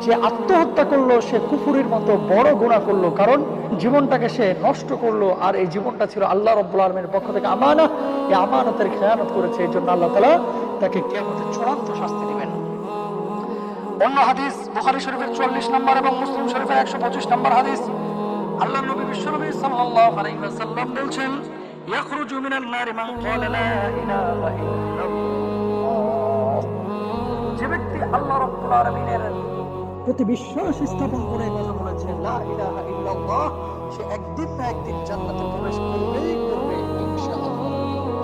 যে আত্মহত্যা করলো সে কুফুরির মতো বড় গুনাহ করলো, কারণ জীবনটাকে সে নষ্ট করলো। আর এই জীবনটা ছিল আল্লাহ রাব্বুল আলামিনের পক্ষ থেকে আমানত, এই আমানতের খেয়ানত করেছে। এই জন্য আল্লাহ তাআলা তাকে কিয়ামতে চূড়ান্ত শাস্তি দিবেন। অন্য হাদিস বুখারী শরীফের 44 নম্বর এবং মুসলিম শরীফের 125 নম্বর হাদিস, আল্লাহর নবী বিশ্বনবী সাল্লাল্লাহু আলাইহি ওয়াসাল্লাম বলেন, ইয়াখরুজু মিনান নারি মান ক্বালা লা ইলাহা ইল্লাল্লাহ। যে ব্যক্তি আল্লাহ রাব্বুল আলামিনের প্রতি বিশ্বাস স্থাপন করে কথা বলেছে লা ইলাহা ইল্লাল্লাহ, সে একদিন না একদিন জান্নাতে প্রবেশ করবেই করবে ইনশাআল্লাহ,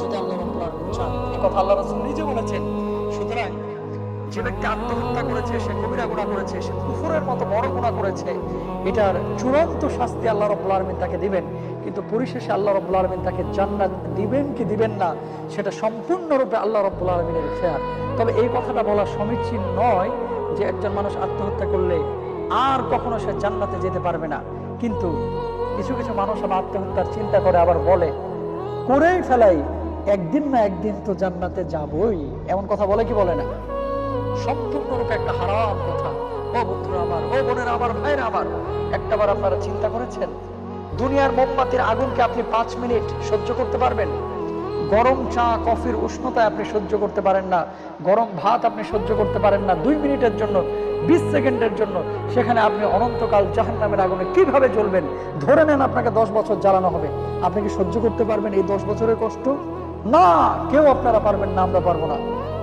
যদি আল্লাহ রাব্বুল আলামিন চান। এই কথা আল্লাহ রাসূল নিজে বলেছেন। সুতরাং যে ব্যক্তি আত্মহত্যা করেছে সে কবিরা গুনাহ করেছে, সে কুফরের মতো বড় গুনাহ করেছে। এটার চূড়ান্ত শাস্তি আল্লাহ রাব্বুল আলামিন তাকে দিবেন। কিন্তু পরিশেষে আল্লাহ রাব্বুল আলামিন তাকে জান্নাত দিবেন কি দিবেন না সেটা সম্পূর্ণরূপে আল্লাহ রাব্বুল আলামিনের ইচ্ছা। তবে এই কথাটা বলা সমীচীন নয় যে একজন মানুষ আত্মহত্যা করলে আর কখনো সে জান্নাতে যেতে পারবে না। কিন্তু কিছু কিছু মানুষ আবার আত্মহত্যার চিন্তা করে, আবার বলে করেই ফেলাই, একদিন না একদিন তো জান্নাতে যাবই, এমন কথা বলে কি বলে না? সম্পূর্ণরূপে একটা হারাম কথা। ও বন্ধুরা আমার, ও বোনেরা আমার, ভাইরা আমার, একটাবার আপনারা চিন্তা করেছেন দুনিয়ার মোমবাতির আগুনকে আপনি 5 মিনিট সহ্য করতে পারবেন? গরম চা কফির উষ্ণতায় আপনি সহ্য করতে পারেন না, গরম ভাত আপনি সহ্য করতে পারেন না 2 মিনিটের জন্য, 20 সেকেন্ডের জন্য। সেখানে আপনি অনন্তকাল জাহান্নামের আগুনে কিভাবে জ্বলবেন? ধরে নেন আপনাকে 10 বছর জ্বালানো হবে, আপনি কি সহ্য করতে পারবেন এই 10 বছরের কষ্ট? না, কেউ আপনারা পারবেন না, আমরা পারবো না।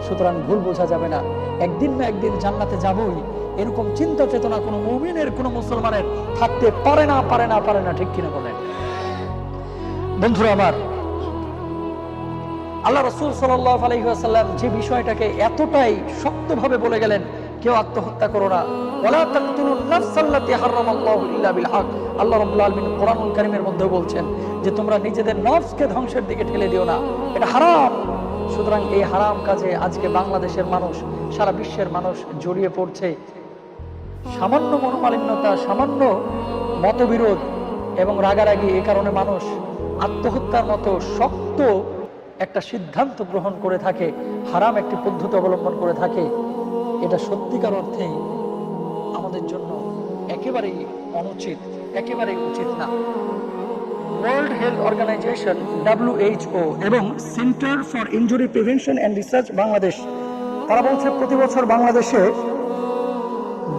সুতরাং ভুল বোঝা যাবে না, একদিন না একদিন জান্নাতে যাবই, এরকম চিন্তা চেতনা কোনো মুমিনের, কোনো মুসলমানের থাকতে পারে না, পারে না, পারে না। ঠিক কিনা বলেন বন্ধুরা আমার? আল্লাহ রাসূল সাল্লাল্লাহু আলাইহি ওয়াসাল্লাম যে বিষয়টাকে এতটাই শক্তভাবে বলে গেলেন, কেউ আত্মহত্যা করো না, ওয়ালা তাকতুলুন নাফসাল্লাতী হারামাল্লাহু ইল্লা বিল হক। আল্লাহ রাব্বুল আলামিন কোরআনুল কারীমের মধ্যে বলছেন যে তোমরা নিজেদের নফসকে ধ্বংসের দিকে ঠেলে দিও না, এটা হারাম। সুতরাং এই হারাম কাজে আজকে বাংলাদেশের মানুষ, সারা বিশ্বের মানুষ জড়িয়ে পড়ছে। সামান্য মনোমালিন্যতা, সামান্য মতবিরোধ এবং রাগারাগি, এই কারণে মানুষ আত্মহত্যার মতো শক্ত একটা সিদ্ধান্ত গ্রহণ করে থাকে, হারাম একটি পদ্ধতি অবলম্বন করে থাকে। এটা সত্যিকার অর্থেই আমাদের জন্য একেবারেই অনুচিত, একেবারেই উচিত না। ওয়ার্ল্ড হেলথ অর্গানাইজেশন WHO এবং centre for injury prevention and research Bangladesh, তারা বলছে প্রতি বছর বাংলাদেশে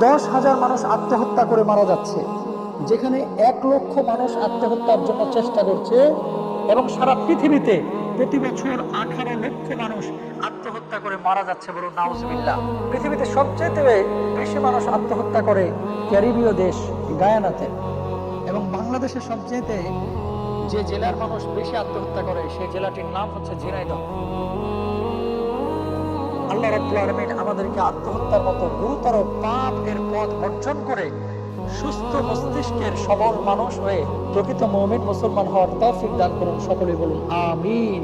10,000 মানুষ আত্মহত্যা করে মারা যাচ্ছে, যেখানে 1 লক্ষ মানুষ আত্মহত্যার জন্য চেষ্টা করছে। এবং সারা পৃথিবীতে প্রতি বছর 18 লক্ষ মানুষ আত্মহত্যা করে মারা যাচ্ছে। বলুন নাউজুবিল্লাহ। পৃথিবীতে সবচেয়ে বেশি মানুষ আত্মহত্যা করে ক্যারিবীয় দেশ গায়ানাতে, এবং বাংলাদেশে সবচেয়ে যে জেলার মানুষ বেশি আত্মহত্যা করে সেই জেলাটির নাম হচ্ছে ঝিনাইদহ। আল্লাহ রাব্বুল আলামিন আমাদেরকে আত্মহত্যার মতো গুরুতর পাপ এর পথ বর্জন করে সুস্থ মস্তিষ্কের সবল মানুষ হয়ে প্রকৃত মুমিন মুসলমান হওয়ার তৌফিক দান করুন। সকলেই বলুন আমিন।